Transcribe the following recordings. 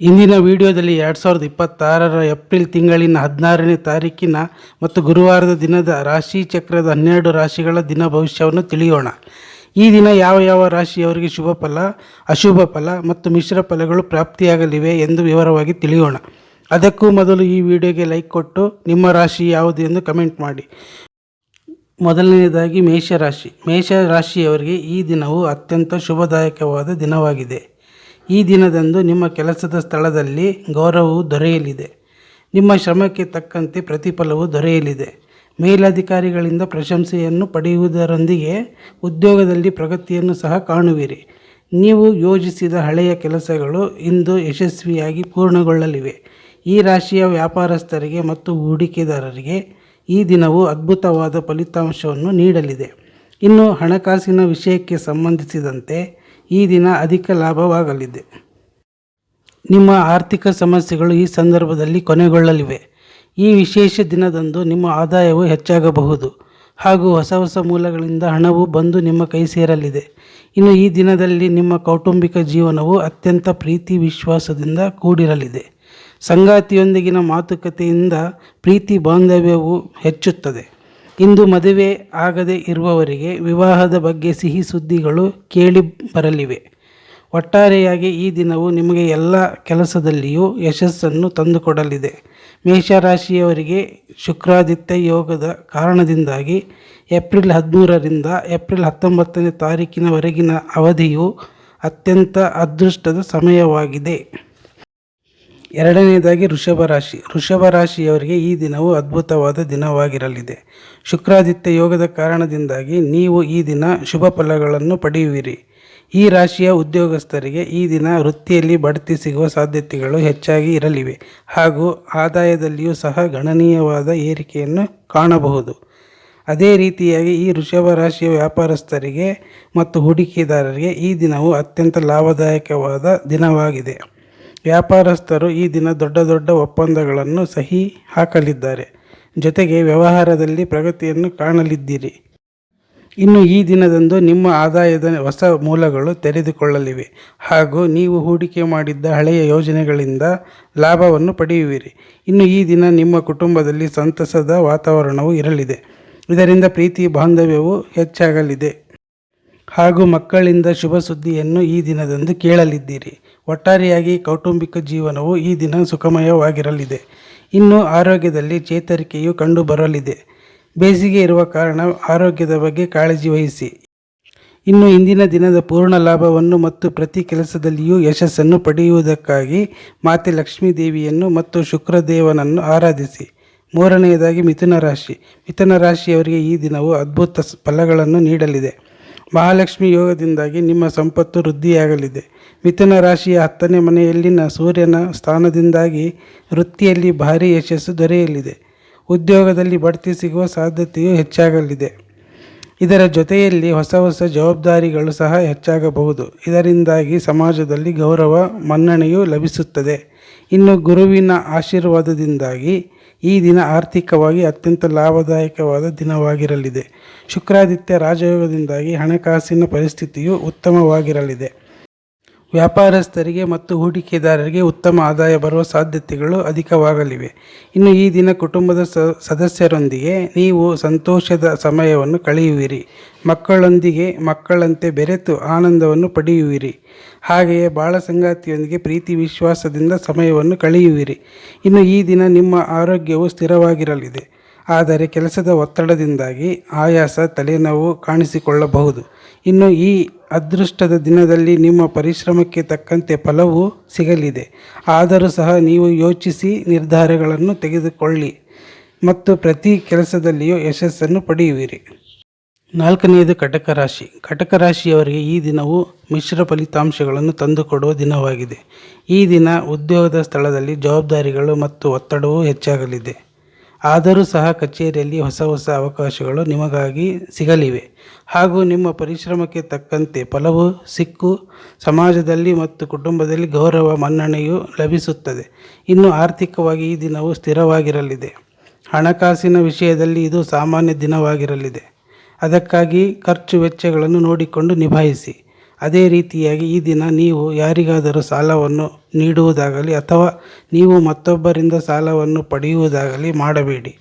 ಇಂದಿನ ವಿಡಿಯೋದಲ್ಲಿ 2026 ಏಪ್ರಿಲ್ ತಿಂಗಳಿನ 16ನೇ ತಾರೀಕಿನ ಮತ್ತು ಗುರುವಾರದ ದಿನದ ರಾಶಿ ಚಕ್ರದ 12 ರಾಶಿಗಳ ದಿನ ಭವಿಷ್ಯವನ್ನು ತಿಳಿಯೋಣ. ಈ ದಿನ ಯಾವ ಯಾವ ರಾಶಿಯವರಿಗೆ ಶುಭ ಫಲ, ಅಶುಭ ಫಲ ಮತ್ತು ಮಿಶ್ರ ಫಲಗಳು ಪ್ರಾಪ್ತಿಯಾಗಲಿವೆ ಎಂದು ವಿವರವಾಗಿ ತಿಳಿಯೋಣ. ಅದಕ್ಕೂ ಮೊದಲು ಈ ವಿಡಿಯೋಗೆ ಲೈಕ್ ಕೊಟ್ಟು ನಿಮ್ಮ ರಾಶಿ ಯಾವುದು ಎಂದು ಕಮೆಂಟ್ ಮಾಡಿ. ಮೊದಲನೆಯದಾಗಿ ಮೇಷರಾಶಿಯವರಿಗೆ ಈ ದಿನವು ಅತ್ಯಂತ ಶುಭದಾಯಕವಾದ ದಿನವಾಗಿದೆ. ಈ ದಿನದಂದು ನಿಮ್ಮ ಕೆಲಸದ ಸ್ಥಳದಲ್ಲಿ ಗೌರವವು ದೊರೆಯಲಿದೆ. ನಿಮ್ಮ ಶ್ರಮಕ್ಕೆ ತಕ್ಕಂತೆ ಪ್ರತಿಫಲವು ದೊರೆಯಲಿದೆ. ಮೇಲಧಿಕಾರಿಗಳಿಂದ ಪ್ರಶಂಸೆಯನ್ನು ಪಡೆಯುವುದರೊಂದಿಗೆ ಉದ್ಯೋಗದಲ್ಲಿ ಪ್ರಗತಿಯನ್ನು ಸಹ ಕಾಣುವಿರಿ. ನೀವು ಯೋಜಿಸಿದ ಹಳೆಯ ಕೆಲಸಗಳು ಇಂದು ಯಶಸ್ವಿಯಾಗಿ ಪೂರ್ಣಗೊಳ್ಳಲಿವೆ. ಈ ರಾಶಿಯ ವ್ಯಾಪಾರಸ್ಥರಿಗೆ ಮತ್ತು ಹೂಡಿಕೆದಾರರಿಗೆ ಈ ದಿನವು ಅದ್ಭುತವಾದ ಫಲಿತಾಂಶವನ್ನು ನೀಡಲಿದೆ. ಇನ್ನು ಹಣಕಾಸಿನ ವಿಷಯಕ್ಕೆ ಸಂಬಂಧಿಸಿದಂತೆ ಈ ದಿನ ಅಧಿಕ ಲಾಭವಾಗಲಿದೆ. ನಿಮ್ಮ ಆರ್ಥಿಕ ಸಮಸ್ಯೆಗಳು ಈ ಸಂದರ್ಭದಲ್ಲಿ ಕೊನೆಗೊಳ್ಳಲಿವೆ. ಈ ವಿಶೇಷ ದಿನದಂದು ನಿಮ್ಮ ಆದಾಯವು ಹೆಚ್ಚಾಗಬಹುದು ಹಾಗೂ ಹೊಸ ಮೂಲಗಳಿಂದ ಹಣವು ಬಂದು ನಿಮ್ಮ ಕೈ ಸೇರಲಿದೆ. ಇನ್ನು ಈ ದಿನದಲ್ಲಿ ನಿಮ್ಮ ಕೌಟುಂಬಿಕ ಜೀವನವು ಅತ್ಯಂತ ಪ್ರೀತಿ ವಿಶ್ವಾಸದಿಂದ ಕೂಡಿರಲಿದೆ. ಸಂಗಾತಿಯೊಂದಿಗಿನ ಮಾತುಕತೆಯಿಂದ ಪ್ರೀತಿ ಬಾಂಧವ್ಯವು ಹೆಚ್ಚುತ್ತದೆ. ಇಂದು ಮದುವೆ ಆಗದೇ ಇರುವವರಿಗೆ ವಿವಾಹದ ಬಗ್ಗೆ ಸಿಹಿ ಸುದ್ದಿಗಳು ಕೇಳಿ ಬರಲಿವೆ. ಒಟ್ಟಾರೆಯಾಗಿ ಈ ದಿನವು ನಿಮಗೆ ಎಲ್ಲ ಕೆಲಸದಲ್ಲಿಯೂ ಯಶಸ್ಸನ್ನು ತಂದುಕೊಡಲಿದೆ. ಮೇಷರಾಶಿಯವರಿಗೆ ಶುಕ್ರಾದಿತ್ಯ ಯೋಗದ ಕಾರಣದಿಂದಾಗಿ ಏಪ್ರಿಲ್ 13ರಿಂದ ಏಪ್ರಿಲ್ 19ನೇ ತಾರೀಕಿನವರೆಗಿನ ಅವಧಿಯು ಅತ್ಯಂತ ಅದೃಷ್ಟದ ಸಮಯವಾಗಿದೆ. ಎರಡನೆಯದಾಗಿ ವೃಷಭ ರಾಶಿಯವರಿಗೆ ಈ ದಿನವು ಅದ್ಭುತವಾದ ದಿನವಾಗಿರಲಿದೆ. ಶುಕ್ರಾದಿತ್ಯ ಯೋಗದ ಕಾರಣದಿಂದಾಗಿ ನೀವು ಈ ದಿನ ಶುಭ ಫಲಗಳನ್ನು ಪಡೆಯುವಿರಿ. ಈ ರಾಶಿಯ ಉದ್ಯೋಗಸ್ಥರಿಗೆ ಈ ದಿನ ವೃತ್ತಿಯಲ್ಲಿ ಬಡ್ತಿ ಸಿಗುವ ಸಾಧ್ಯತೆಗಳು ಹೆಚ್ಚಾಗಿ ಇರಲಿವೆ ಹಾಗೂ ಆದಾಯದಲ್ಲಿಯೂ ಸಹ ಗಣನೀಯವಾದ ಏರಿಕೆಯನ್ನು ಕಾಣಬಹುದು. ಅದೇ ರೀತಿಯಾಗಿ ಈ ವೃಷಭ ರಾಶಿಯ ವ್ಯಾಪಾರಸ್ಥರಿಗೆ ಮತ್ತು ಹೂಡಿಕೆದಾರರಿಗೆ ಈ ದಿನವು ಅತ್ಯಂತ ಲಾಭದಾಯಕವಾದ ದಿನವಾಗಿದೆ. ವ್ಯಾಪಾರಸ್ಥರು ಈ ದಿನ ದೊಡ್ಡ ಒಪ್ಪಂದಗಳನ್ನು ಸಹಿ ಹಾಕಲಿದ್ದಾರೆ. ಜೊತೆಗೆ ವ್ಯವಹಾರದಲ್ಲಿ ಪ್ರಗತಿಯನ್ನು ಕಾಣಲಿದ್ದೀರಿ. ಇನ್ನು ಈ ದಿನದಂದು ನಿಮ್ಮ ಆದಾಯದ ಹೊಸ ಮೂಲಗಳು ತೆರೆದುಕೊಳ್ಳಲಿವೆ ಹಾಗೂ ನೀವು ಹೂಡಿಕೆ ಮಾಡಿದ್ದ ಹಳೆಯ ಯೋಜನೆಗಳಿಂದ ಲಾಭವನ್ನು ಪಡೆಯುವಿರಿ. ಇನ್ನು ಈ ದಿನ ನಿಮ್ಮ ಕುಟುಂಬದಲ್ಲಿ ಸಂತಸದ ವಾತಾವರಣವು ಇರಲಿದೆ. ಇದರಿಂದ ಪ್ರೀತಿ ಬಾಂಧವ್ಯವು ಹೆಚ್ಚಾಗಲಿದೆ ಹಾಗೂ ಮಕ್ಕಳಿಂದ ಶುಭ ಸುದ್ದಿಯನ್ನು ಈ ದಿನದಂದು ಕೇಳಲಿದ್ದೀರಿ. ಒಟ್ಟಾರೆಯಾಗಿ ಕೌಟುಂಬಿಕ ಜೀವನವು ಈ ದಿನ ಸುಖಮಯವಾಗಿರಲಿದೆ. ಇನ್ನು ಆರೋಗ್ಯದಲ್ಲಿ ಚೇತರಿಕೆಯು ಕಂಡುಬರಲಿದೆ. ಬೇಸಿಗೆ ಇರುವ ಕಾರಣ ಆರೋಗ್ಯದ ಬಗ್ಗೆ ಕಾಳಜಿ ವಹಿಸಿ. ಇನ್ನು ಇಂದಿನ ದಿನದ ಪೂರ್ಣ ಲಾಭವನ್ನು ಮತ್ತು ಪ್ರತಿ ಕೆಲಸದಲ್ಲಿಯೂ ಯಶಸ್ಸನ್ನು ಪಡೆಯುವುದಕ್ಕಾಗಿ ಮಾತೆ ಲಕ್ಷ್ಮೀ ದೇವಿಯನ್ನು ಮತ್ತು ಶುಕ್ರದೇವನನ್ನು ಆರಾಧಿಸಿ. ಮೂರನೆಯದಾಗಿ ಮಿಥುನ ರಾಶಿಯವರಿಗೆ ಈ ದಿನವು ಅದ್ಭುತ ಫಲಗಳನ್ನು ನೀಡಲಿದೆ. ಮಹಾಲಕ್ಷ್ಮಿ ಯೋಗದಿಂದಾಗಿ ನಿಮ್ಮ ಸಂಪತ್ತು ವೃದ್ಧಿಯಾಗಲಿದೆ. ಮಿಥುನ ರಾಶಿಯ 10ನೇ ಮನೆಯಲ್ಲಿನ ಸೂರ್ಯನ ಸ್ಥಾನದಿಂದಾಗಿ ವೃತ್ತಿಯಲ್ಲಿ ಭಾರೀ ಯಶಸ್ಸು ದೊರೆಯಲಿದೆ. ಉದ್ಯೋಗದಲ್ಲಿ ಬಡ್ತಿ ಸಿಗುವ ಸಾಧ್ಯತೆಯೂ ಹೆಚ್ಚಾಗಲಿದೆ. ಇದರ ಜೊತೆಯಲ್ಲಿ ಹೊಸ ಜವಾಬ್ದಾರಿಗಳು ಸಹ ಹೆಚ್ಚಾಗಬಹುದು. ಇದರಿಂದಾಗಿ ಸಮಾಜದಲ್ಲಿ ಗೌರವ ಮನ್ನಣೆಯೂ ಲಭಿಸುತ್ತದೆ. ಇನ್ನು ಗುರುವಿನ ಆಶೀರ್ವಾದದಿಂದಾಗಿ ಈ ದಿನ ಆರ್ಥಿಕವಾಗಿ ಅತ್ಯಂತ ಲಾಭದಾಯಕವಾದ ದಿನವಾಗಿರಲಿದೆ. ಶುಕ್ರಾದಿತ್ಯ ರಾಜಯೋಗದಿಂದಾಗಿ ಹಣಕಾಸಿನ ಪರಿಸ್ಥಿತಿಯು ಉತ್ತಮವಾಗಿರಲಿದೆ. ವ್ಯಾಪಾರಸ್ಥರಿಗೆ ಮತ್ತು ಹೂಡಿಕೆದಾರರಿಗೆ ಉತ್ತಮ ಆದಾಯ ಬರುವ ಸಾಧ್ಯತೆಗಳು ಅಧಿಕವಾಗಲಿವೆ. ಇನ್ನು ಈ ದಿನ ಕುಟುಂಬದ ಸದಸ್ಯರೊಂದಿಗೆ ನೀವು ಸಂತೋಷದ ಸಮಯವನ್ನು ಕಳೆಯುವಿರಿ. ಮಕ್ಕಳೊಂದಿಗೆ ಮಕ್ಕಳಂತೆ ಬೆರೆತು ಆನಂದವನ್ನು ಪಡೆಯುವಿರಿ. ಹಾಗೆಯೇ ಬಾಳ ಸಂಗಾತಿಯೊಂದಿಗೆ ಪ್ರೀತಿ ವಿಶ್ವಾಸದಿಂದ ಸಮಯವನ್ನು ಕಳೆಯುವಿರಿ. ಇನ್ನು ಈ ದಿನ ನಿಮ್ಮ ಆರೋಗ್ಯವು ಸ್ಥಿರವಾಗಿರಲಿದೆ. ಆದರೆ ಕೆಲಸದ ಒತ್ತಡದಿಂದಾಗಿ ಆಯಾಸ, ತಲೆನೋವು ಕಾಣಿಸಿಕೊಳ್ಳಬಹುದು. ಇನ್ನು ಈ ಅದೃಷ್ಟದ ದಿನದಲ್ಲಿ ನಿಮ್ಮ ಪರಿಶ್ರಮಕ್ಕೆ ತಕ್ಕಂತೆ ಫಲವೂ ಸಿಗಲಿದೆ. ಆದರೂ ಸಹ ನೀವು ಯೋಚಿಸಿ ನಿರ್ಧಾರಗಳನ್ನು ತೆಗೆದುಕೊಳ್ಳಿ ಮತ್ತು ಪ್ರತಿ ಕೆಲಸದಲ್ಲಿಯೂ ಯಶಸ್ಸನ್ನು ಪಡೆಯುವಿರಿ. ನಾಲ್ಕನೆಯದು ಕಟಕ ರಾಶಿಯವರಿಗೆ ಈ ದಿನವು ಮಿಶ್ರ ಫಲಿತಾಂಶಗಳನ್ನು ತಂದುಕೊಡುವ ದಿನವಾಗಿದೆ. ಈ ದಿನ ಉದ್ಯೋಗದ ಸ್ಥಳದಲ್ಲಿ ಜವಾಬ್ದಾರಿಗಳು ಮತ್ತು ಒತ್ತಡವೂ ಹೆಚ್ಚಾಗಲಿದೆ. ಆದರೂ ಸಹ ಕಚೇರಿಯಲ್ಲಿ ಹೊಸ ಅವಕಾಶಗಳು ನಿಮಗಾಗಿ ಸಿಗಲಿವೆ ಹಾಗೂ ನಿಮ್ಮ ಪರಿಶ್ರಮಕ್ಕೆ ತಕ್ಕಂತೆ ಫಲವು ಸಿಕ್ಕು ಸಮಾಜದಲ್ಲಿ ಮತ್ತು ಕುಟುಂಬದಲ್ಲಿ ಗೌರವ ಮನ್ನಣೆಯು ಲಭಿಸುತ್ತದೆ. ಇನ್ನು ಆರ್ಥಿಕವಾಗಿ ಈ ದಿನವು ಸ್ಥಿರವಾಗಿರಲಿದೆ. ಹಣಕಾಸಿನ ವಿಷಯದಲ್ಲಿ ಇದು ಸಾಮಾನ್ಯ ದಿನವಾಗಿರಲಿದೆ. ಅದಕ್ಕಾಗಿ ಖರ್ಚು ವೆಚ್ಚಗಳನ್ನು ನೋಡಿಕೊಂಡು ನಿಭಾಯಿಸಿ. ಅದೇ ರೀತಿಯಾಗಿ ಈ ದಿನ ನೀವು ಯಾರಿಗಾದರೂ ಸಾಲವನ್ನು ನೀಡುವುದಾಗಲಿ ಅಥವಾ ನೀವು ಮತ್ತೊಬ್ಬರಿಂದ ಸಾಲವನ್ನು ಪಡೆಯುವುದಾಗಲಿ ಮಾಡಬೇಡಿ.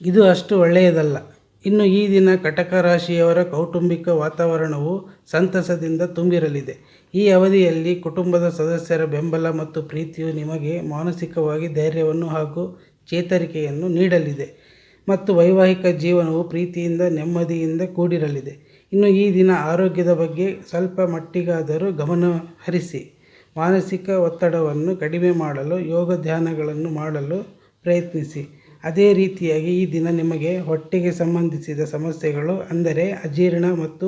ಇದು ಅಷ್ಟು ಒಳ್ಳೆಯದಲ್ಲ. ಇನ್ನು ಈ ದಿನ ಕಟಕ ರಾಶಿಯವರ ಕೌಟುಂಬಿಕ ವಾತಾವರಣವು ಸಂತಸದಿಂದ ತುಂಬಿರಲಿದೆ. ಈ ಅವಧಿಯಲ್ಲಿ ಕುಟುಂಬದ ಸದಸ್ಯರ ಬೆಂಬಲ ಮತ್ತು ಪ್ರೀತಿಯು ನಿಮಗೆ ಮಾನಸಿಕವಾಗಿ ಧೈರ್ಯವನ್ನು ಹಾಗೂ ಚೇತರಿಕೆಯನ್ನು ನೀಡಲಿದೆ ಮತ್ತು ವೈವಾಹಿಕ ಜೀವನವು ಪ್ರೀತಿಯಿಂದ ನೆಮ್ಮದಿಯಿಂದ ಕೂಡಿರಲಿದೆ. ಇನ್ನು ಈ ದಿನ ಆರೋಗ್ಯದ ಬಗ್ಗೆ ಸ್ವಲ್ಪ ಮಟ್ಟಿಗಾದರೂ ಗಮನ ಹರಿಸಿ. ಮಾನಸಿಕ ಒತ್ತಡವನ್ನು ಕಡಿಮೆ ಮಾಡಲು ಯೋಗ ಧ್ಯಾನಗಳನ್ನು ಮಾಡಲು ಪ್ರಯತ್ನಿಸಿ. ಅದೇ ರೀತಿಯಾಗಿ ಈ ದಿನ ನಿಮಗೆ ಹೊಟ್ಟೆಗೆ ಸಂಬಂಧಿಸಿದ ಸಮಸ್ಯೆಗಳು ಅಂದರೆ ಅಜೀರ್ಣ ಮತ್ತು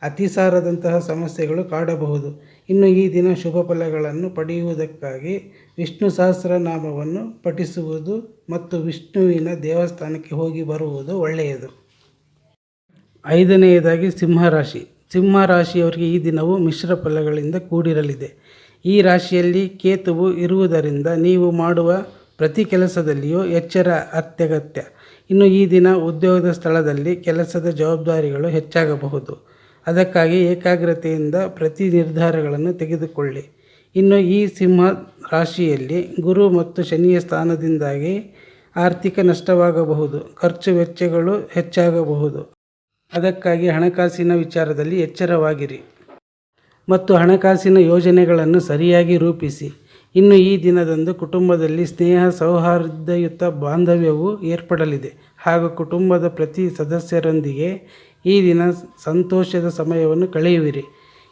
ಅತಿಸಾರದಂತಹ ಸಮಸ್ಯೆಗಳು ಕಾಡಬಹುದು. ಇನ್ನು ಈ ದಿನ ಶುಭ ಫಲಗಳನ್ನು ಪಡೆಯುವುದಕ್ಕಾಗಿ ವಿಷ್ಣು ಸಹಸ್ರನಾಮವನ್ನು ಪಠಿಸುವುದು ಮತ್ತು ವಿಷ್ಣುವಿನ ದೇವಸ್ಥಾನಕ್ಕೆ ಹೋಗಿ ಬರುವುದು ಒಳ್ಳೆಯದು. 5ನೇಯದಾಗಿ ಸಿಂಹರಾಶಿ. ಸಿಂಹರಾಶಿಯವರಿಗೆ ಈ ದಿನವು ಮಿಶ್ರ ಫಲಗಳಿಂದ ಕೂಡಿರಲಿದೆ. ಈ ರಾಶಿಯಲ್ಲಿ ಕೇತುವು ಇರುವುದರಿಂದ ನೀವು ಮಾಡುವ ಪ್ರತಿ ಕೆಲಸದಲ್ಲಿಯೂ ಎಚ್ಚರ ಅತ್ಯಗತ್ಯ. ಇನ್ನು ಈ ದಿನ ಉದ್ಯೋಗದ ಸ್ಥಳದಲ್ಲಿ ಕೆಲಸದ ಜವಾಬ್ದಾರಿಗಳು ಹೆಚ್ಚಾಗಬಹುದು. ಅದಕ್ಕಾಗಿ ಏಕಾಗ್ರತೆಯಿಂದ ಪ್ರತಿ ನಿರ್ಧಾರಗಳನ್ನು ತೆಗೆದುಕೊಳ್ಳಿ. ಇನ್ನು ಈ ಸಿಂಹ ರಾಶಿಯಲ್ಲಿ ಗುರು ಮತ್ತು ಶನಿಯ ಸ್ಥಾನದಿಂದಾಗಿ ಆರ್ಥಿಕ ನಷ್ಟವಾಗಬಹುದು, ಖರ್ಚು ವೆಚ್ಚಗಳು ಹೆಚ್ಚಾಗಬಹುದು. ಅದಕ್ಕಾಗಿ ಹಣಕಾಸಿನ ವಿಚಾರದಲ್ಲಿ ಎಚ್ಚರವಾಗಿರಿ ಮತ್ತು ಹಣಕಾಸಿನ ಯೋಜನೆಗಳನ್ನು ಸರಿಯಾಗಿ ರೂಪಿಸಿ. ಇನ್ನು ಈ ದಿನದಂದು ಕುಟುಂಬದಲ್ಲಿ ಸ್ನೇಹ ಸೌಹಾರ್ದಯುತ ಬಾಂಧವ್ಯವು ಏರ್ಪಡಲಿದೆ ಹಾಗೂ ಕುಟುಂಬದ ಪ್ರತಿ ಸದಸ್ಯರೊಂದಿಗೆ ಈ ದಿನ ಸಂತೋಷದ ಸಮಯವನ್ನು ಕಳೆಯುವಿರಿ.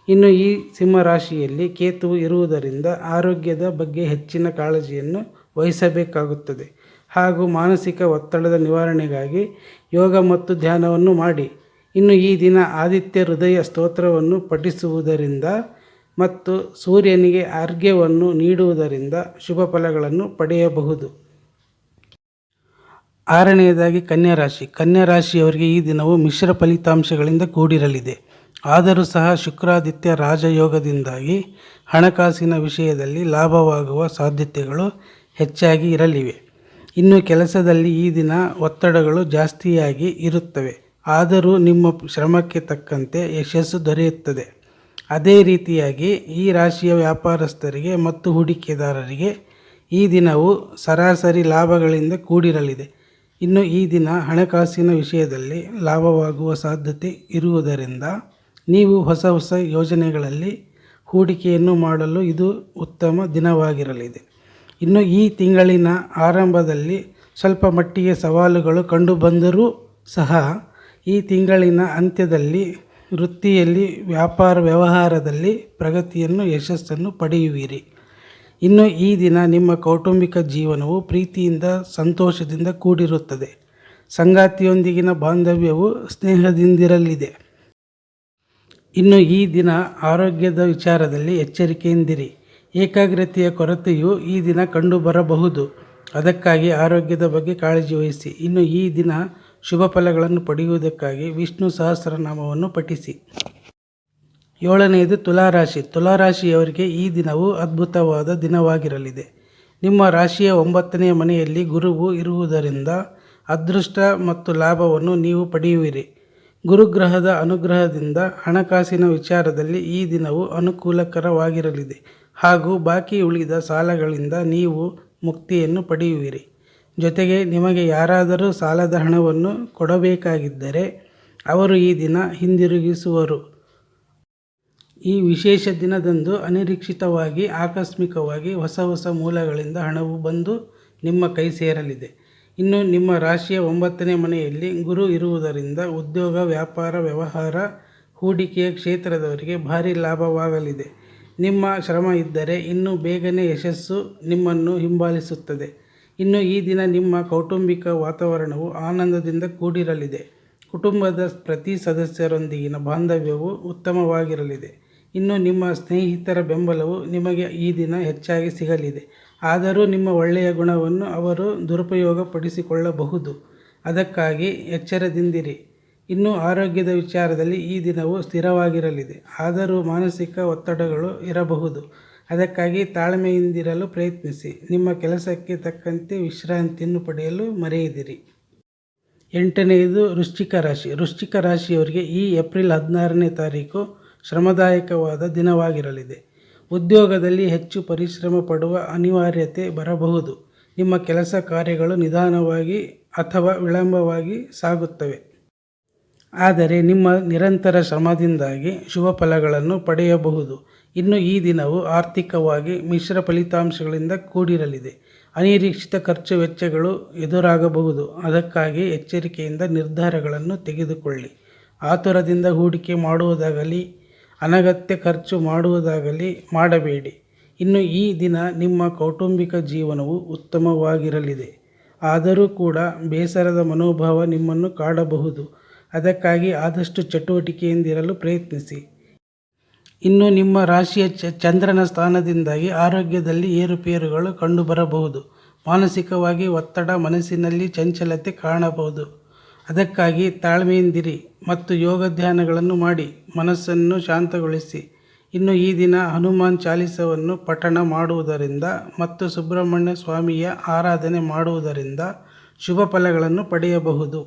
ಇನ್ನು ಈ ಸಿಂಹರಾಶಿಯಲ್ಲಿ ಕೇತುವು ಇರುವುದರಿಂದ ಆರೋಗ್ಯದ ಬಗ್ಗೆ ಹೆಚ್ಚಿನ ಕಾಳಜಿಯನ್ನು ವಹಿಸಬೇಕಾಗುತ್ತದೆ ಹಾಗೂ ಮಾನಸಿಕ ಒತ್ತಡದ ನಿವಾರಣೆಗಾಗಿ ಯೋಗ ಮತ್ತು ಧ್ಯಾನವನ್ನು ಮಾಡಿ. ಇನ್ನು ಈ ದಿನ ಆದಿತ್ಯ ಹೃದಯ ಸ್ತೋತ್ರವನ್ನು ಪಠಿಸುವುದರಿಂದ ಮತ್ತು ಸೂರ್ಯನಿಗೆ ಅರ್ಘ್ಯವನ್ನು ನೀಡುವುದರಿಂದ ಶುಭ ಫಲಗಳನ್ನು ಪಡೆಯಬಹುದು. 6ನೇಯದಾಗಿ ಕನ್ಯಾ ರಾಶಿ. ಕನ್ಯಾ ರಾಶಿಯವರಿಗೆ ಈ ದಿನವು ಮಿಶ್ರ ಫಲಿತಾಂಶಗಳಿಂದ ಕೂಡಿರಲಿದೆ. ಆದರೂ ಸಹ ಶುಕ್ರಾದಿತ್ಯ ರಾಜಯೋಗದಿಂದಾಗಿ ಹಣಕಾಸಿನ ವಿಷಯದಲ್ಲಿ ಲಾಭವಾಗುವ ಸಾಧ್ಯತೆಗಳು ಹೆಚ್ಚಾಗಿ ಇರಲಿವೆ. ಇನ್ನು ಕೆಲಸದಲ್ಲಿ ಈ ದಿನ ಒತ್ತಡಗಳು ಜಾಸ್ತಿಯಾಗಿ ಇರುತ್ತವೆ. ಆದರೂ ನಿಮ್ಮ ಶ್ರಮಕ್ಕೆ ತಕ್ಕಂತೆ ಯಶಸ್ಸು ದೊರೆಯುತ್ತದೆ. ಅದೇ ರೀತಿಯಾಗಿ ಈ ರಾಶಿಯ ವ್ಯಾಪಾರಸ್ಥರಿಗೆ ಮತ್ತು ಹೂಡಿಕೆದಾರರಿಗೆ ಈ ದಿನವು ಸರಾಸರಿ ಲಾಭಗಳಿಂದ ಕೂಡಿರಲಿದೆ. ಇನ್ನು ಈ ದಿನ ಹಣಕಾಸಿನ ವಿಷಯದಲ್ಲಿ ಲಾಭವಾಗುವ ಸಾಧ್ಯತೆ ಇರುವುದರಿಂದ ನೀವು ಹೊಸ ಹೊಸ ಯೋಜನೆಗಳಲ್ಲಿ ಹೂಡಿಕೆಯನ್ನು ಮಾಡಲು ಇದು ಉತ್ತಮ ದಿನವಾಗಿರಲಿದೆ. ಇನ್ನು ಈ ತಿಂಗಳಿನ ಆರಂಭದಲ್ಲಿ ಸ್ವಲ್ಪ ಮಟ್ಟಿಗೆ ಸವಾಲುಗಳು ಕಂಡುಬಂದರೂ ಸಹ ಈ ತಿಂಗಳಿನ ಅಂತ್ಯದಲ್ಲಿ ವೃತ್ತಿಯಲ್ಲಿ ವ್ಯಾಪಾರ ವ್ಯವಹಾರದಲ್ಲಿ ಪ್ರಗತಿಯನ್ನು ಯಶಸ್ಸನ್ನು ಪಡೆಯುವಿರಿ. ಇನ್ನು ಈ ದಿನ ನಿಮ್ಮ ಕೌಟುಂಬಿಕ ಜೀವನವು ಪ್ರೀತಿಯಿಂದ ಸಂತೋಷದಿಂದ ಕೂಡಿರುತ್ತದೆ. ಸಂಗಾತಿಯೊಂದಿಗಿನ ಬಾಂಧವ್ಯವು ಸ್ನೇಹದಿಂದಿರಲಿದೆ. ಇನ್ನು ಈ ದಿನ ಆರೋಗ್ಯದ ವಿಚಾರದಲ್ಲಿ ಎಚ್ಚರಿಕೆಯಿಂದಿರಿ. ಏಕಾಗ್ರತೆಯ ಕೊರತೆಯು ಈ ದಿನ ಕಂಡುಬರಬಹುದು. ಅದಕ್ಕಾಗಿ ಆರೋಗ್ಯದ ಬಗ್ಗೆ ಕಾಳಜಿ ವಹಿಸಿ. ಇನ್ನು ಈ ದಿನ ಶುಭ ಫಲಗಳನ್ನು ಪಡೆಯುವುದಕ್ಕಾಗಿ ವಿಷ್ಣು ಸಹಸ್ರನಾಮವನ್ನು ಪಠಿಸಿ. 7ನೇಯದು ತುಲಾರಾಶಿ. ತುಲಾರಾಶಿಯವರಿಗೆ ಈ ದಿನವು ಅದ್ಭುತವಾದ ದಿನವಾಗಿರಲಿದೆ. ನಿಮ್ಮ ರಾಶಿಯ 9ನೇ ಮನೆಯಲ್ಲಿ ಗುರುವು ಇರುವುದರಿಂದ ಅದೃಷ್ಟ ಮತ್ತು ಲಾಭವನ್ನು ನೀವು ಪಡೆಯುವಿರಿ. ಗುರುಗ್ರಹದ ಅನುಗ್ರಹದಿಂದ ಹಣಕಾಸಿನ ವಿಚಾರದಲ್ಲಿ ಈ ದಿನವು ಅನುಕೂಲಕರವಾಗಿರಲಿದೆ ಹಾಗೂ ಬಾಕಿ ಉಳಿದ ಸಾಲಗಳಿಂದ ನೀವು ಮುಕ್ತಿಯನ್ನು ಪಡೆಯುವಿರಿ. ಜೊತೆಗೆ ನಿಮಗೆ ಯಾರಾದರೂ ಸಾಲದ ಹಣವನ್ನು ಕೊಡಬೇಕಾಗಿದ್ದರೆ ಅವರು ಈ ದಿನ ಹಿಂದಿರುಗಿಸುವರು. ಈ ವಿಶೇಷ ದಿನದಂದು ಅನಿರೀಕ್ಷಿತವಾಗಿ ಆಕಸ್ಮಿಕವಾಗಿ ಹೊಸ ಮೂಲಗಳಿಂದ ಹಣವು ಬಂದು ನಿಮ್ಮ ಕೈ ಸೇರಲಿದೆ. ಇನ್ನು ನಿಮ್ಮ ರಾಶಿಯ 9ನೇ ಮನೆಯಲ್ಲಿ ಗುರು ಇರುವುದರಿಂದ ಉದ್ಯೋಗ, ವ್ಯಾಪಾರ, ವ್ಯವಹಾರ, ಹೂಡಿಕೆಯ ಕ್ಷೇತ್ರದವರಿಗೆ ಭಾರೀ ಲಾಭವಾಗಲಿದೆ. ನಿಮ್ಮ ಶ್ರಮ ಇದ್ದರೆ ಇನ್ನೂ ಬೇಗನೆ ಯಶಸ್ಸು ನಿಮ್ಮನ್ನು ಹಿಂಬಾಲಿಸುತ್ತದೆ. ಇನ್ನು ಈ ದಿನ ನಿಮ್ಮ ಕೌಟುಂಬಿಕ ವಾತಾವರಣವು ಆನಂದದಿಂದ ಕೂಡಿರಲಿದೆ. ಕುಟುಂಬದ ಪ್ರತಿ ಸದಸ್ಯರೊಂದಿಗಿನ ಬಾಂಧವ್ಯವು ಉತ್ತಮವಾಗಿರಲಿದೆ. ಇನ್ನು ನಿಮ್ಮ ಸ್ನೇಹಿತರ ಬೆಂಬಲವು ನಿಮಗೆ ಈ ದಿನ ಹೆಚ್ಚಾಗಿ ಸಿಗಲಿದೆ. ಆದರೂ ನಿಮ್ಮ ಒಳ್ಳೆಯ ಗುಣವನ್ನು ಅವರು ದುರುಪಯೋಗಪಡಿಸಿಕೊಳ್ಳಬಹುದು. ಅದಕ್ಕಾಗಿ ಎಚ್ಚರದಿಂದಿರಿ. ಇನ್ನು ಆರೋಗ್ಯದ ವಿಚಾರದಲ್ಲಿ ಈ ದಿನವು ಸ್ಥಿರವಾಗಿರಲಿದೆ. ಆದರೂ ಮಾನಸಿಕ ಒತ್ತಡಗಳು ಇರಬಹುದು. ಅದಕ್ಕಾಗಿ ತಾಳ್ಮೆಯಿಂದಿರಲು ಪ್ರಯತ್ನಿಸಿ. ನಿಮ್ಮ ಕೆಲಸಕ್ಕೆ ತಕ್ಕಂತೆ ವಿಶ್ರಾಂತಿಯನ್ನು ಪಡೆಯಲು ಮರೆಯದಿರಿ. 8ನೇಯದು ವೃಶ್ಚಿಕ ರಾಶಿ. ವೃಶ್ಚಿಕ ರಾಶಿಯವರಿಗೆ ಈ ಏಪ್ರಿಲ್ 16ನೇ ತಾರೀಕು ಶ್ರಮದಾಯಕವಾದ ದಿನವಾಗಿರಲಿದೆ. ಉದ್ಯೋಗದಲ್ಲಿ ಹೆಚ್ಚು ಪರಿಶ್ರಮ ಪಡುವ ಅನಿವಾರ್ಯತೆ ಬರಬಹುದು. ನಿಮ್ಮ ಕೆಲಸ ಕಾರ್ಯಗಳು ನಿಧಾನವಾಗಿ ಅಥವಾ ವಿಳಂಬವಾಗಿ ಸಾಗುತ್ತವೆ. ಆದರೆ ನಿಮ್ಮ ನಿರಂತರ ಶ್ರಮದಿಂದಾಗಿ ಶುಭ ಫಲಗಳನ್ನು ಪಡೆಯಬಹುದು. ಇನ್ನು ಈ ದಿನವು ಆರ್ಥಿಕವಾಗಿ ಮಿಶ್ರ ಫಲಿತಾಂಶಗಳಿಂದ ಕೂಡಿರಲಿದೆ. ಅನಿರೀಕ್ಷಿತ ಖರ್ಚು ವೆಚ್ಚಗಳು ಎದುರಾಗಬಹುದು. ಅದಕ್ಕಾಗಿ ಎಚ್ಚರಿಕೆಯಿಂದ ನಿರ್ಧಾರಗಳನ್ನು ತೆಗೆದುಕೊಳ್ಳಿ. ಆತುರದಿಂದ ಹೂಡಿಕೆ ಮಾಡುವುದಾಗಲಿ ಅನಗತ್ಯ ಖರ್ಚು ಮಾಡುವುದಾಗಲಿ ಮಾಡಬೇಡಿ. ಇನ್ನು ಈ ದಿನ ನಿಮ್ಮ ಕೌಟುಂಬಿಕ ಜೀವನವು ಉತ್ತಮವಾಗಿರಲಿದೆ. ಆದರೂ ಕೂಡ ಬೇಸರದ ಮನೋಭಾವ ನಿಮ್ಮನ್ನು ಕಾಡಬಹುದು. ಅದಕ್ಕಾಗಿ ಆದಷ್ಟು ಚಟುವಟಿಕೆಯಿಂದಿರಲು ಪ್ರಯತ್ನಿಸಿ. ಇನ್ನು ನಿಮ್ಮ ರಾಶಿಯ ಚಂದ್ರನ ಸ್ಥಾನದಿಂದಾಗಿ ಆರೋಗ್ಯದಲ್ಲಿ ಏರುಪೇರುಗಳು ಕಂಡುಬರಬಹುದು. ಮಾನಸಿಕವಾಗಿ ಒತ್ತಡ, ಮನಸ್ಸಿನಲ್ಲಿ ಚಂಚಲತೆ ಕಾಣಬಹುದು. ಅದಕ್ಕಾಗಿ ತಾಳ್ಮೆಯಿಂದಿರಿ ಮತ್ತು ಯೋಗ ಧ್ಯಾನಗಳನ್ನು ಮಾಡಿ ಮನಸ್ಸನ್ನು ಶಾಂತಗೊಳಿಸಿ. ಇನ್ನು ಈ ದಿನ ಹನುಮಾನ್ ಚಾಲಿಸವನ್ನು ಪಠಣ ಮಾಡುವುದರಿಂದ ಮತ್ತು ಸುಬ್ರಹ್ಮಣ್ಯ ಸ್ವಾಮಿಯ ಆರಾಧನೆ ಮಾಡುವುದರಿಂದ ಶುಭ ಫಲಗಳನ್ನು ಪಡೆಯಬಹುದು.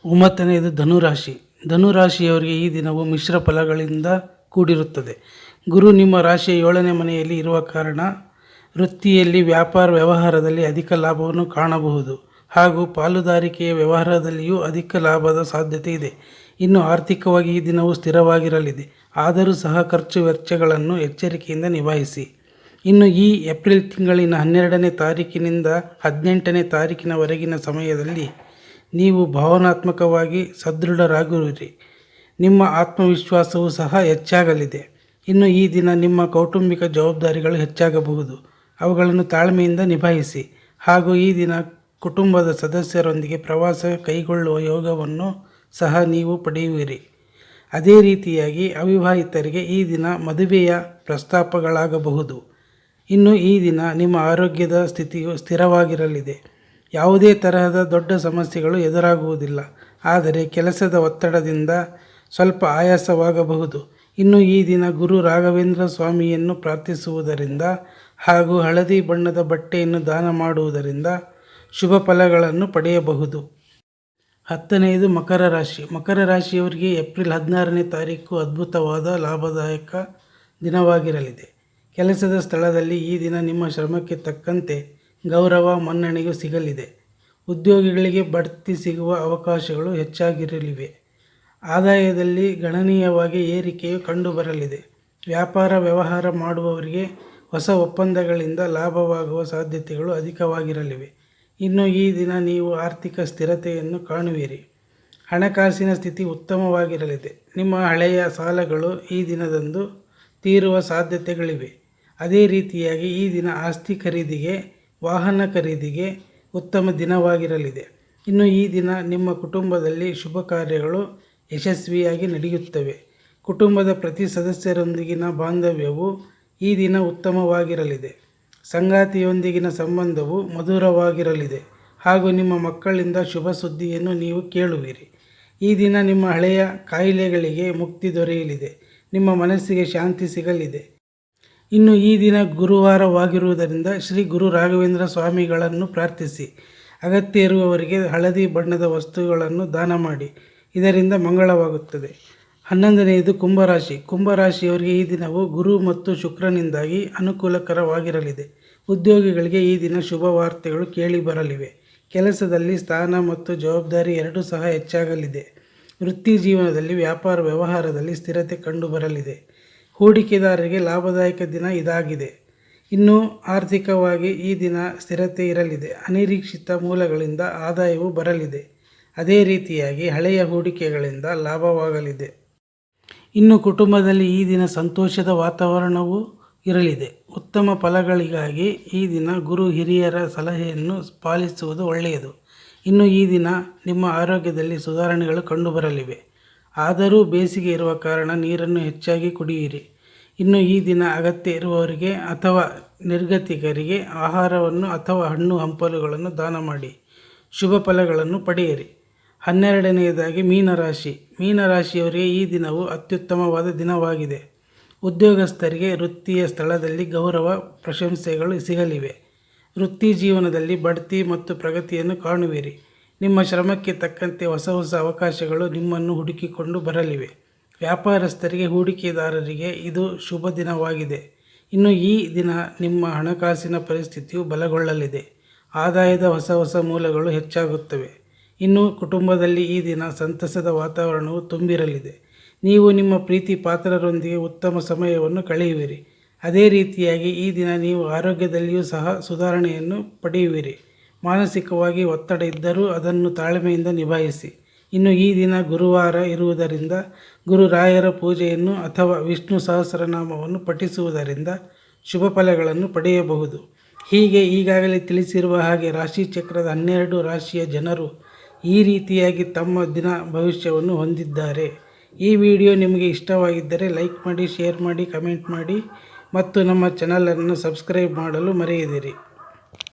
9ನೇದು ಧನುರಾಶಿ. ಧನುರಾಶಿಯವರಿಗೆ ಈ ದಿನವು ಮಿಶ್ರ ಫಲಗಳಿಂದ ಕೂಡಿರುತ್ತದೆ. ಗುರು ನಿಮ್ಮ ರಾಶಿಯ 7ನೇ ಮನೆಯಲ್ಲಿ ಇರುವ ಕಾರಣ ವೃತ್ತಿಯಲ್ಲಿ, ವ್ಯಾಪಾರ ವ್ಯವಹಾರದಲ್ಲಿ ಅಧಿಕ ಲಾಭವನ್ನು ಕಾಣಬಹುದು. ಹಾಗೂ ಪಾಲುದಾರಿಕೆಯ ವ್ಯವಹಾರದಲ್ಲಿಯೂ ಅಧಿಕ ಲಾಭದ ಸಾಧ್ಯತೆ ಇದೆ. ಇನ್ನು ಆರ್ಥಿಕವಾಗಿ ಈ ದಿನವು ಸ್ಥಿರವಾಗಿರಲಿದೆ. ಆದರೂ ಸಹ ಖರ್ಚು ವೆಚ್ಚಗಳನ್ನು ಎಚ್ಚರಿಕೆಯಿಂದ ನಿಭಾಯಿಸಿ. ಇನ್ನು ಈ ಏಪ್ರಿಲ್ ತಿಂಗಳಿನ 12ನೇ ತಾರೀಕಿನಿಂದ 18ನೇ ತಾರೀಕಿನವರೆಗಿನ ಸಮಯದಲ್ಲಿ ನೀವು ಭಾವನಾತ್ಮಕವಾಗಿ ಸದೃಢರಾಗುವಿರಿ. ನಿಮ್ಮ ಆತ್ಮವಿಶ್ವಾಸವೂ ಸಹ ಹೆಚ್ಚಾಗಲಿದೆ. ಇನ್ನು ಈ ದಿನ ನಿಮ್ಮ ಕೌಟುಂಬಿಕ ಜವಾಬ್ದಾರಿಗಳು ಹೆಚ್ಚಾಗಬಹುದು. ಅವುಗಳನ್ನು ತಾಳ್ಮೆಯಿಂದ ನಿಭಾಯಿಸಿ. ಹಾಗೂ ಈ ದಿನ ಕುಟುಂಬದ ಸದಸ್ಯರೊಂದಿಗೆ ಪ್ರವಾಸ ಕೈಗೊಳ್ಳುವ ಯೋಗವನ್ನು ಸಹ ನೀವು ಪಡೆಯುವಿರಿ. ಅದೇ ರೀತಿಯಾಗಿ ಅವಿವಾಹಿತರಿಗೆ ಈ ದಿನ ಮದುವೆಯ ಪ್ರಸ್ತಾಪಗಳಾಗಬಹುದು. ಇನ್ನು ಈ ದಿನ ನಿಮ್ಮ ಆರೋಗ್ಯದ ಸ್ಥಿತಿಯು ಸ್ಥಿರವಾಗಿರಲಿದೆ. ಯಾವುದೇ ತರಹದ ದೊಡ್ಡ ಸಮಸ್ಯೆಗಳು ಎದುರಾಗುವುದಿಲ್ಲ. ಆದರೆ ಕೆಲಸದ ಒತ್ತಡದಿಂದ ಸ್ವಲ್ಪ ಆಯಾಸವಾಗಬಹುದು. ಇನ್ನು ಈ ದಿನ ಗುರು ರಾಘವೇಂದ್ರ ಸ್ವಾಮಿಯನ್ನು ಪ್ರಾರ್ಥಿಸುವುದರಿಂದ ಹಾಗೂ ಹಳದಿ ಬಣ್ಣದ ಬಟ್ಟೆಯನ್ನು ದಾನ ಮಾಡುವುದರಿಂದ ಶುಭ ಫಲಗಳನ್ನು ಪಡೆಯಬಹುದು. 10ನೇದು ಮಕರ ರಾಶಿ. ಮಕರ ರಾಶಿಯವರಿಗೆ ಏಪ್ರಿಲ್ 16ನೇ ತಾರೀಕು ಅದ್ಭುತವಾದ ಲಾಭದಾಯಕ ದಿನವಾಗಿರಲಿದೆ. ಕೆಲಸದ ಸ್ಥಳದಲ್ಲಿ ಈ ದಿನ ನಿಮ್ಮ ಶ್ರಮಕ್ಕೆ ತಕ್ಕಂತೆ ಗೌರವ, ಮನ್ನಣೆಯು ಸಿಗಲಿದೆ. ಉದ್ಯೋಗಿಗಳಿಗೆ ಬಡ್ತಿ ಸಿಗುವ ಅವಕಾಶಗಳು ಹೆಚ್ಚಾಗಿರಲಿವೆ. ಆದಾಯದಲ್ಲಿ ಗಣನೀಯವಾಗಿ ಏರಿಕೆಯು ಕಂಡುಬರಲಿದೆ. ವ್ಯಾಪಾರ ವ್ಯವಹಾರ ಮಾಡುವವರಿಗೆ ಹೊಸ ಒಪ್ಪಂದಗಳಿಂದ ಲಾಭವಾಗುವ ಸಾಧ್ಯತೆಗಳು ಅಧಿಕವಾಗಿರಲಿವೆ. ಇನ್ನು ಈ ದಿನ ನೀವು ಆರ್ಥಿಕ ಸ್ಥಿರತೆಯನ್ನು ಕಾಣುವಿರಿ. ಹಣಕಾಸಿನ ಸ್ಥಿತಿ ಉತ್ತಮವಾಗಿರಲಿದೆ. ನಿಮ್ಮ ಹಳೆಯ ಸಾಲಗಳು ಈ ದಿನದಂದು ತೀರುವ ಸಾಧ್ಯತೆಗಳಿವೆ. ಅದೇ ರೀತಿಯಾಗಿ ಈ ದಿನ ಆಸ್ತಿ ಖರೀದಿಗೆ, ವಾಹನ ಖರೀದಿಗೆ ಉತ್ತಮ ದಿನವಾಗಿರಲಿದೆ. ಇನ್ನು ಈ ದಿನ ನಿಮ್ಮ ಕುಟುಂಬದಲ್ಲಿ ಶುಭ ಕಾರ್ಯಗಳು ಯಶಸ್ವಿಯಾಗಿ ನಡೆಯುತ್ತವೆ. ಕುಟುಂಬದ ಪ್ರತಿ ಸದಸ್ಯರೊಂದಿಗಿನ ಬಾಂಧವ್ಯವು ಈ ದಿನ ಉತ್ತಮವಾಗಿರಲಿದೆ. ಸಂಗಾತಿಯೊಂದಿಗಿನ ಸಂಬಂಧವು ಮಧುರವಾಗಿರಲಿದೆ. ಹಾಗೂ ನಿಮ್ಮ ಮಕ್ಕಳಿಂದ ಶುಭ ಸುದ್ದಿಯನ್ನು ನೀವು ಕೇಳುವಿರಿ. ಈ ದಿನ ನಿಮ್ಮ ಹಳೆಯ ಕಾಯಿಲೆಗಳಿಗೆ ಮುಕ್ತಿ ದೊರೆಯಲಿದೆ. ನಿಮ್ಮ ಮನಸ್ಸಿಗೆ ಶಾಂತಿ ಸಿಗಲಿದೆ. ಇನ್ನು ಈ ದಿನ ಗುರುವಾರವಾಗಿರುವುದರಿಂದ ಶ್ರೀ ಗುರು ರಾಘವೇಂದ್ರ ಸ್ವಾಮಿಗಳನ್ನು ಪ್ರಾರ್ಥಿಸಿ. ಅಗತ್ಯ ಇರುವವರಿಗೆ ಹಳದಿ ಬಣ್ಣದ ವಸ್ತುಗಳನ್ನು ದಾನ ಮಾಡಿ. ಇದರಿಂದ ಮಂಗಳವಾಗುತ್ತದೆ. 11ನೇದು ಕುಂಭರಾಶಿ. ಕುಂಭರಾಶಿಯವರಿಗೆ ಈ ದಿನವು ಗುರು ಮತ್ತು ಶುಕ್ರನಿಂದಾಗಿ ಅನುಕೂಲಕರವಾಗಿರಲಿದೆ. ಉದ್ಯೋಗಿಗಳಿಗೆ ಈ ದಿನ ಶುಭ ವಾರ್ತೆಗಳು ಕೇಳಿಬರಲಿವೆ. ಕೆಲಸದಲ್ಲಿ ಸ್ಥಾನ ಮತ್ತು ಜವಾಬ್ದಾರಿ ಎರಡೂ ಸಹ ಹೆಚ್ಚಾಗಲಿದೆ. ವೃತ್ತಿ ಜೀವನದಲ್ಲಿ, ವ್ಯಾಪಾರ ವ್ಯವಹಾರದಲ್ಲಿ ಸ್ಥಿರತೆ ಕಂಡುಬರಲಿದೆ. ಹೂಡಿಕೆದಾರರಿಗೆ ಲಾಭದಾಯಕ ದಿನ ಇದಾಗಿದೆ. ಇನ್ನು ಆರ್ಥಿಕವಾಗಿ ಈ ದಿನ ಸ್ಥಿರತೆ ಇರಲಿದೆ. ಅನಿರೀಕ್ಷಿತ ಮೂಲಗಳಿಂದ ಆದಾಯವು ಬರಲಿದೆ. ಅದೇ ರೀತಿಯಾಗಿ ಹಳೆಯ ಹೂಡಿಕೆಗಳಿಂದ ಲಾಭವಾಗಲಿದೆ. ಇನ್ನು ಕುಟುಂಬದಲ್ಲಿ ಈ ದಿನ ಸಂತೋಷದ ವಾತಾವರಣವೂ ಇರಲಿದೆ. ಉತ್ತಮ ಫಲಗಳಿಗಾಗಿ ಈ ದಿನ ಗುರು ಹಿರಿಯರ ಸಲಹೆಯನ್ನು ಪಾಲಿಸುವುದು ಒಳ್ಳೆಯದು. ಇನ್ನು ಈ ದಿನ ನಿಮ್ಮ ಆರೋಗ್ಯದಲ್ಲಿ ಸುಧಾರಣೆಗಳು ಕಂಡುಬರಲಿವೆ. ಆದರೂ ಬೇಸಿಗೆ ಇರುವ ಕಾರಣ ನೀರನ್ನು ಹೆಚ್ಚಾಗಿ ಕುಡಿಯಿರಿ. ಇನ್ನು ಈ ದಿನ ಅಗತ್ಯ ಇರುವವರಿಗೆ ಅಥವಾ ನಿರ್ಗತಿಕರಿಗೆ ಆಹಾರವನ್ನು ಅಥವಾ ಹಣ್ಣು ಹಂಪಲುಗಳನ್ನು ದಾನ ಮಾಡಿ ಶುಭ ಫಲಗಳನ್ನು ಪಡೆಯಿರಿ. 12ನೇದಾಗಿ ಮೀನರಾಶಿ. ಮೀನರಾಶಿಯವರಿಗೆ ಈ ದಿನವು ಅತ್ಯುತ್ತಮವಾದ ದಿನವಾಗಿದೆ. ಉದ್ಯೋಗಸ್ಥರಿಗೆ ವೃತ್ತಿಯ ಸ್ಥಳದಲ್ಲಿ ಗೌರವ, ಪ್ರಶಂಸೆಗಳು ಸಿಗಲಿವೆ. ವೃತ್ತಿ ಜೀವನದಲ್ಲಿ ಬಡ್ತಿ ಮತ್ತು ಪ್ರಗತಿಯನ್ನು ಕಾಣುವಿರಿ. ನಿಮ್ಮ ಶ್ರಮಕ್ಕೆ ತಕ್ಕಂತೆ ಹೊಸ ಹೊಸ ಅವಕಾಶಗಳು ನಿಮ್ಮನ್ನು ಹುಡುಕಿಕೊಂಡು ಬರಲಿವೆ. ವ್ಯಾಪಾರಸ್ಥರಿಗೆ, ಹೂಡಿಕೆದಾರರಿಗೆ ಇದು ಶುಭ ದಿನವಾಗಿದೆ. ಇನ್ನು ಈ ದಿನ ನಿಮ್ಮ ಹಣಕಾಸಿನ ಪರಿಸ್ಥಿತಿಯು ಬಲಗೊಳ್ಳಲಿದೆ. ಆದಾಯದ ಹೊಸ ಮೂಲಗಳು ಹೆಚ್ಚಾಗುತ್ತವೆ. ಇನ್ನು ಕುಟುಂಬದಲ್ಲಿ ಈ ದಿನ ಸಂತಸದ ವಾತಾವರಣವು ತುಂಬಿರಲಿದೆ. ನೀವು ನಿಮ್ಮ ಪ್ರೀತಿ ಪಾತ್ರರೊಂದಿಗೆ ಉತ್ತಮ ಸಮಯವನ್ನು ಕಳೆಯುವಿರಿ. ಅದೇ ರೀತಿಯಾಗಿ ಈ ದಿನ ನೀವು ಆರೋಗ್ಯದಲ್ಲಿಯೂ ಸಹ ಸುಧಾರಣೆಯನ್ನು ಪಡೆಯುವಿರಿ. ಮಾನಸಿಕವಾಗಿ ಒತ್ತಡ ಇದ್ದರೂ ಅದನ್ನು ತಾಳ್ಮೆಯಿಂದ ನಿಭಾಯಿಸಿ. ಇನ್ನು ಈ ದಿನ ಗುರುವಾರ ಇರುವುದರಿಂದ ಗುರುರಾಯರ ಪೂಜೆಯನ್ನು ಅಥವಾ ವಿಷ್ಣು ಸಹಸ್ರನಾಮವನ್ನು ಪಠಿಸುವುದರಿಂದ ಶುಭ ಫಲಗಳನ್ನು ಪಡೆಯಬಹುದು. ಹೀಗೆ ಈಗಾಗಲೇ ತಿಳಿಸಿರುವ ಹಾಗೆ ರಾಶಿಚಕ್ರದ 12 ರಾಶಿಯ ಜನರು ಈ ರೀತಿಯಾಗಿ ತಮ್ಮ ದಿನ ಭವಿಷ್ಯವನ್ನು ಹೊಂದಿದ್ದಾರೆ. ಈ ವಿಡಿಯೋ ನಿಮಗೆ ಇಷ್ಟವಾಗಿದ್ದರೆ ಲೈಕ್ ಮಾಡಿ, ಶೇರ್ ಮಾಡಿ, ಕಮೆಂಟ್ ಮಾಡಿ ಮತ್ತು ನಮ್ಮ ಚಾನಲನ್ನು ಸಬ್ಸ್ಕ್ರೈಬ್ ಮಾಡಲು ಮರೆಯದಿರಿ.